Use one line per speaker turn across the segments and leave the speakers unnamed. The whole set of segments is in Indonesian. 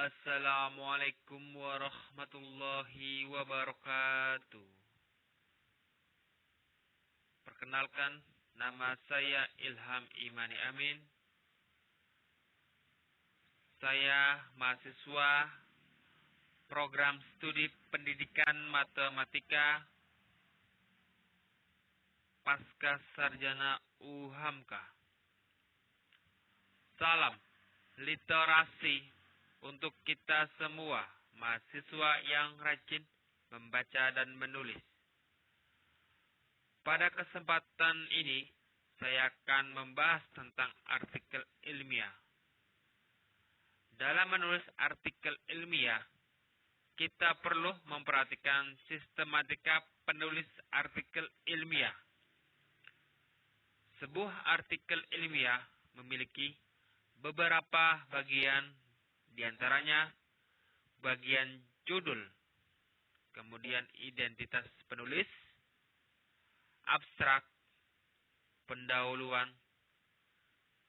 Assalamualaikum warahmatullahi wabarakatuh. Perkenalkan, nama saya Ilham Imani Amin. Saya mahasiswa program studi pendidikan matematika pasca sarjana UHAMKA. Salam literasi untuk kita semua, mahasiswa yang rajin membaca dan menulis. Pada kesempatan ini, saya akan membahas tentang artikel ilmiah. Dalam menulis artikel ilmiah, kita perlu memperhatikan sistematika penulis artikel ilmiah. Sebuah artikel ilmiah memiliki beberapa bagian, di antaranya bagian judul, kemudian identitas penulis, abstrak, pendahuluan,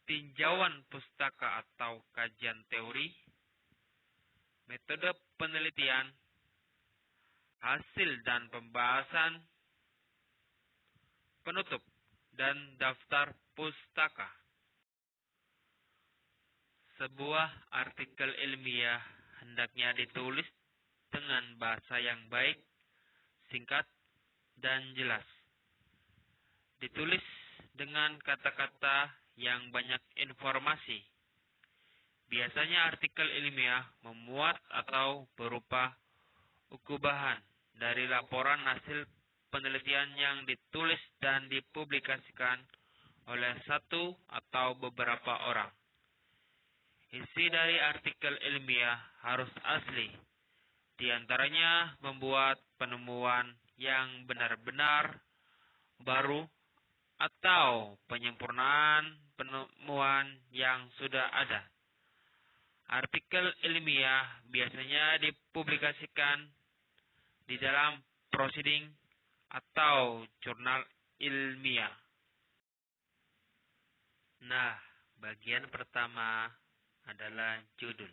tinjauan pustaka atau kajian teori, metode penelitian, hasil dan pembahasan, penutup, dan daftar pustaka. Sebuah artikel ilmiah hendaknya ditulis dengan bahasa yang baik, singkat, dan jelas. Ditulis dengan kata-kata yang banyak informasi. Biasanya artikel ilmiah memuat atau berupa ukubahan dari laporan hasil penelitian yang ditulis dan dipublikasikan oleh satu atau beberapa orang. Isi dari artikel ilmiah harus asli, di antaranya membuat penemuan yang benar-benar baru atau penyempurnaan penemuan yang sudah ada. Artikel ilmiah biasanya dipublikasikan di dalam proceeding atau jurnal ilmiah. Nah, bagian pertama adalah judul.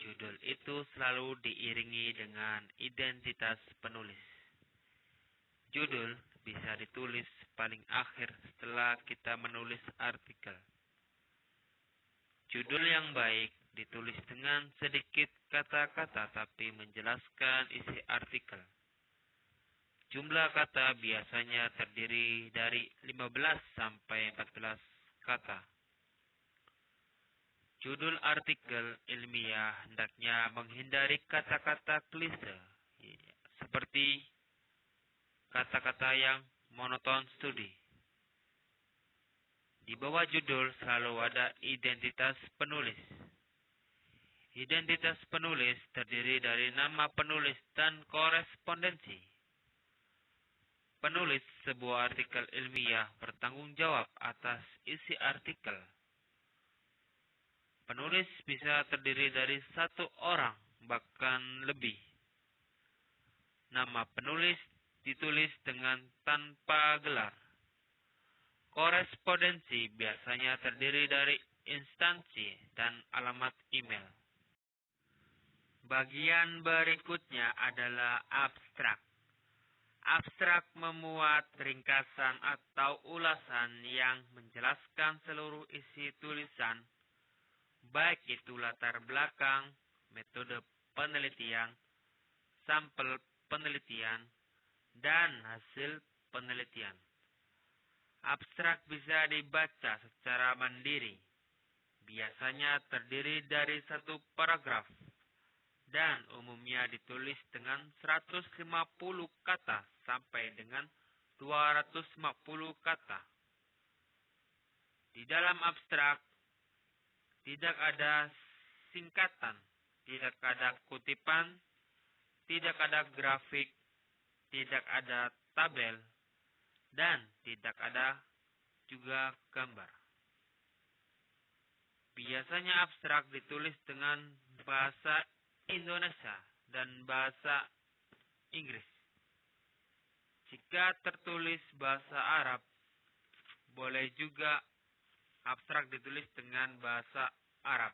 Judul itu selalu diiringi dengan identitas penulis. Judul bisa ditulis paling akhir setelah kita menulis artikel. Judul yang baik ditulis dengan sedikit kata-kata tapi menjelaskan isi artikel. Jumlah kata biasanya terdiri dari 15 sampai 14 kata. Judul artikel ilmiah hendaknya menghindari kata-kata klise, seperti kata-kata yang monoton studi. Di bawah judul selalu ada identitas penulis. Identitas penulis terdiri dari nama penulis dan korespondensi. Penulis sebuah artikel ilmiah bertanggung jawab atas isi artikel. Penulis bisa terdiri dari satu orang, bahkan lebih. Nama penulis ditulis dengan tanpa gelar. Korespondensi biasanya terdiri dari instansi dan alamat email. Bagian berikutnya adalah abstrak. Abstrak memuat ringkasan atau ulasan yang menjelaskan seluruh isi tulisan, baik itu latar belakang, metode penelitian, sampel penelitian, dan hasil penelitian. Abstrak bisa dibaca secara mandiri, biasanya terdiri dari satu paragraf, dan umumnya ditulis dengan 150 kata sampai dengan 250 kata. Di dalam abstrak, tidak ada singkatan, tidak ada kutipan, tidak ada grafik, tidak ada tabel, dan tidak ada juga gambar. Biasanya abstrak ditulis dengan bahasa Indonesia dan bahasa Inggris. Jika tertulis bahasa Arab, boleh juga abstrak ditulis dengan bahasa Arab.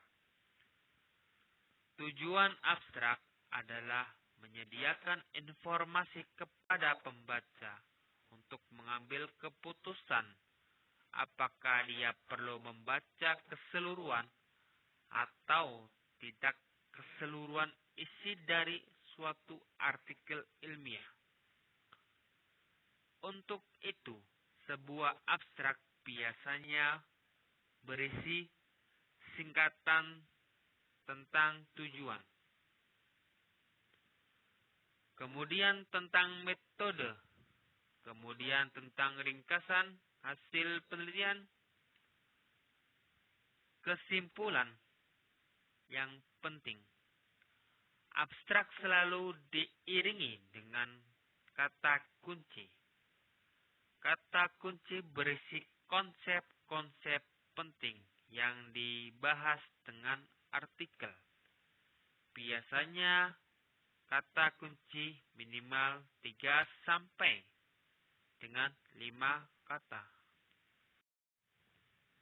Tujuan abstrak adalah menyediakan informasi kepada pembaca untuk mengambil keputusan apakah dia perlu membaca keseluruhan atau tidak keseluruhan isi dari suatu artikel ilmiah. Untuk itu, sebuah abstrak biasanya berisi singkatan tentang tujuan. Kemudian tentang metode. Kemudian tentang ringkasan hasil penelitian. Kesimpulan yang penting. Abstrak selalu diiringi dengan kata kunci. Kata kunci berisi konsep-konsep penting yang dibahas dengan artikel. Biasanya kata kunci minimal 3 sampai dengan 5 kata.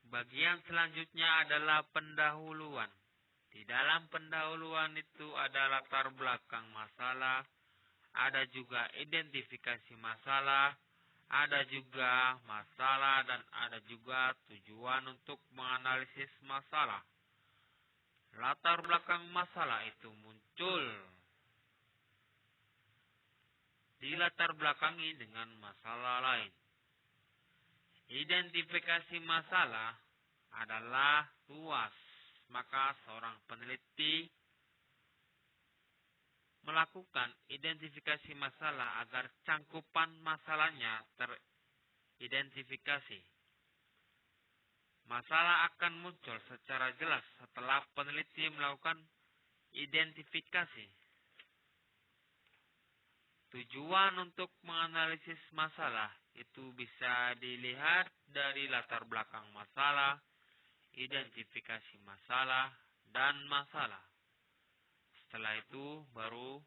Bagian selanjutnya adalah pendahuluan. Di dalam pendahuluan itu ada latar belakang masalah, ada juga identifikasi masalah, ada juga masalah, dan ada juga tujuan untuk menganalisis masalah. Latar belakang masalah itu muncul dilatar belakangi dengan masalah lain. Identifikasi masalah adalah luas, maka seorang peneliti melakukan identifikasi masalah agar cangkupan masalahnya teridentifikasi. Masalah akan muncul secara jelas setelah peneliti melakukan identifikasi. Tujuan untuk menganalisis masalah itu bisa dilihat dari latar belakang masalah, identifikasi masalah, dan masalah. Setelah itu baru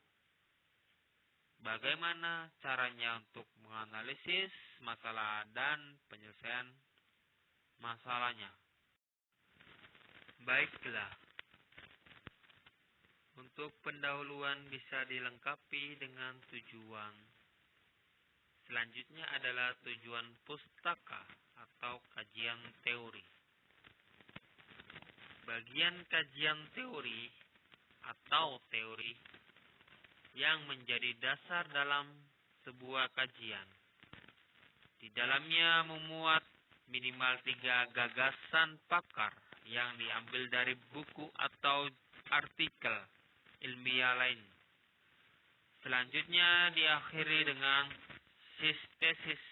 bagaimana caranya untuk menganalisis masalah dan penyelesaian masalahnya. Baiklah. Untuk pendahuluan bisa dilengkapi dengan tujuan. Selanjutnya adalah tujuan pustaka atau kajian teori. Bagian kajian teori atau teori yang menjadi dasar dalam sebuah kajian. Di dalamnya memuat minimal 3 gagasan pakar yang diambil dari buku atau artikel ilmiah lain. Selanjutnya diakhiri dengan tesis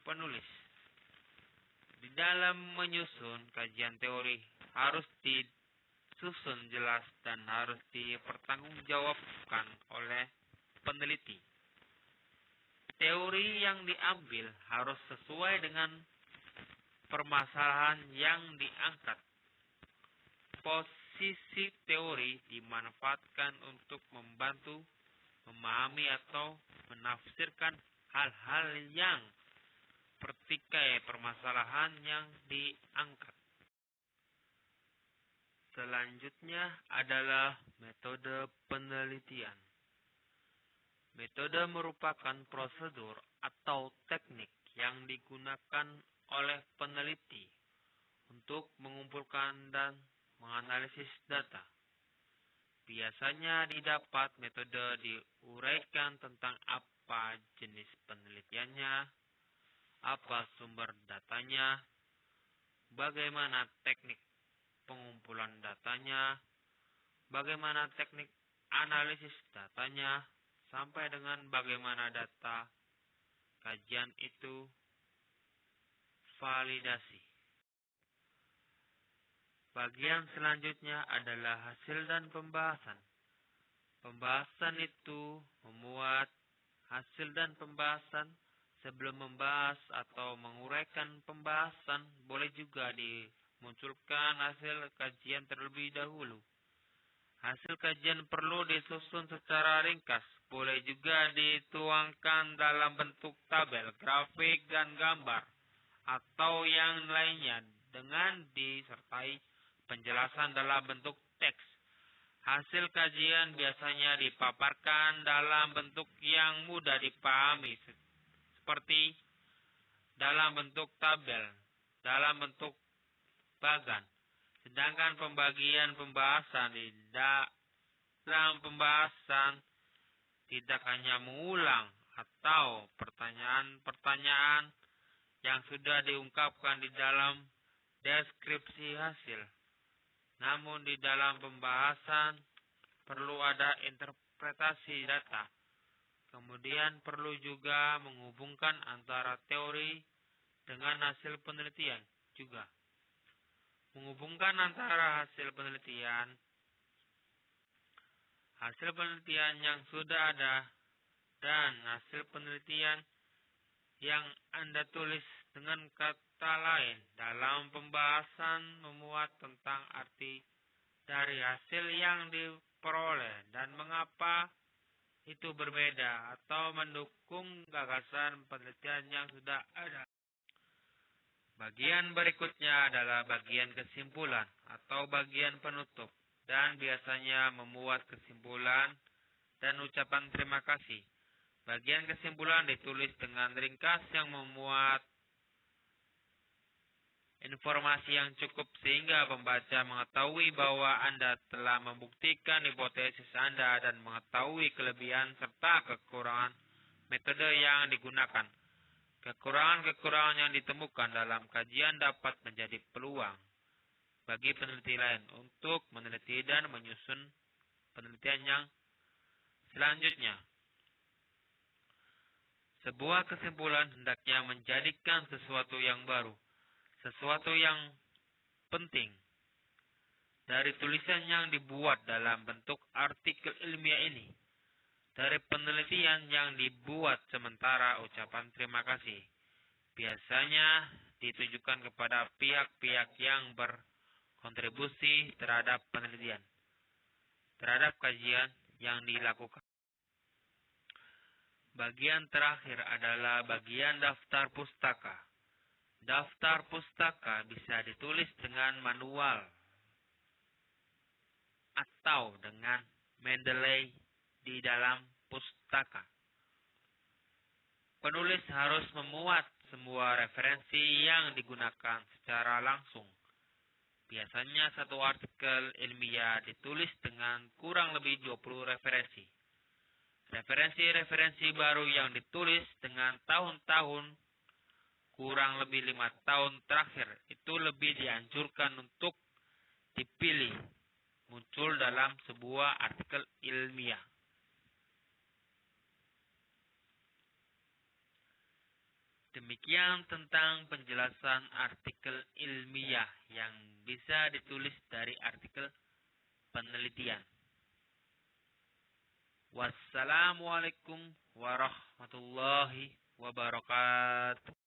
penulis. Di dalam menyusun kajian teori harus disusun jelas dan harus dipertanggungjawabkan oleh peneliti. Teori yang diambil harus sesuai dengan permasalahan yang diangkat. Posisi teori dimanfaatkan untuk membantu memahami atau menafsirkan hal-hal yang pertikai permasalahan yang diangkat. Selanjutnya adalah metode penelitian. Metode merupakan prosedur atau teknik yang digunakan oleh peneliti untuk mengumpulkan dan menganalisis data. Biasanya didapat metode diuraikan tentang apa jenis penelitiannya, apa sumber datanya, bagaimana teknik pengumpulan datanya, bagaimana teknik analisis datanya, sampai dengan bagaimana data kajian itu validasi. Bagian selanjutnya adalah hasil dan pembahasan. Pembahasan itu memuat hasil dan pembahasan. Sebelum membahas atau menguraikan pembahasan, boleh juga dimunculkan hasil kajian terlebih dahulu. Hasil kajian perlu disusun secara ringkas, boleh juga dituangkan dalam bentuk tabel, grafik, dan gambar, atau yang lainnya dengan disertai penjelasan dalam bentuk teks. Hasil kajian biasanya dipaparkan dalam bentuk yang mudah dipahami, seperti dalam bentuk tabel, dalam bentuk bagan. Sedangkan pembagian pembahasan di dalam pembahasan tidak hanya mengulang atau pertanyaan-pertanyaan yang sudah diungkapkan di dalam deskripsi hasil. Namun di dalam pembahasan perlu ada interpretasi data. Kemudian perlu juga menghubungkan antara teori dengan hasil penelitian juga. Menghubungkan antara hasil penelitian yang sudah ada dan hasil penelitian yang Anda tulis. Dengan kata lain, dalam pembahasan memuat tentang arti dari hasil yang diperoleh dan mengapa itu berbeda atau mendukung gagasan penelitian yang sudah ada. Bagian berikutnya adalah bagian kesimpulan atau bagian penutup dan biasanya memuat kesimpulan dan ucapan terima kasih. Bagian kesimpulan ditulis dengan ringkas yang memuat informasi yang cukup sehingga pembaca mengetahui bahwa Anda telah membuktikan hipotesis Anda dan mengetahui kelebihan serta kekurangan metode yang digunakan. Kekurangan-kekurangan yang ditemukan dalam kajian dapat menjadi peluang bagi peneliti lain untuk meneliti dan menyusun penelitian yang selanjutnya. Sebuah kesimpulan hendaknya menjadikan sesuatu yang baru, sesuatu yang penting dari tulisan yang dibuat dalam bentuk artikel ilmiah ini. Dari penelitian yang dibuat sementara ucapan terima kasih biasanya ditujukan kepada pihak-pihak yang berkontribusi terhadap penelitian, terhadap kajian yang dilakukan. Bagian terakhir adalah bagian daftar pustaka. Daftar pustaka bisa ditulis dengan manual atau dengan Mendeley di dalam pustaka. Penulis harus memuat semua referensi yang digunakan secara langsung. Biasanya satu artikel ilmiah ditulis dengan kurang lebih 20 referensi. Referensi-referensi baru yang ditulis dengan tahun-tahun kurang lebih 5 tahun terakhir itu lebih dianjurkan untuk dipilih muncul dalam sebuah artikel ilmiah. Demikian tentang penjelasan artikel ilmiah yang bisa ditulis dari artikel penelitian. Wassalamualaikum warahmatullahi wabarakatuh.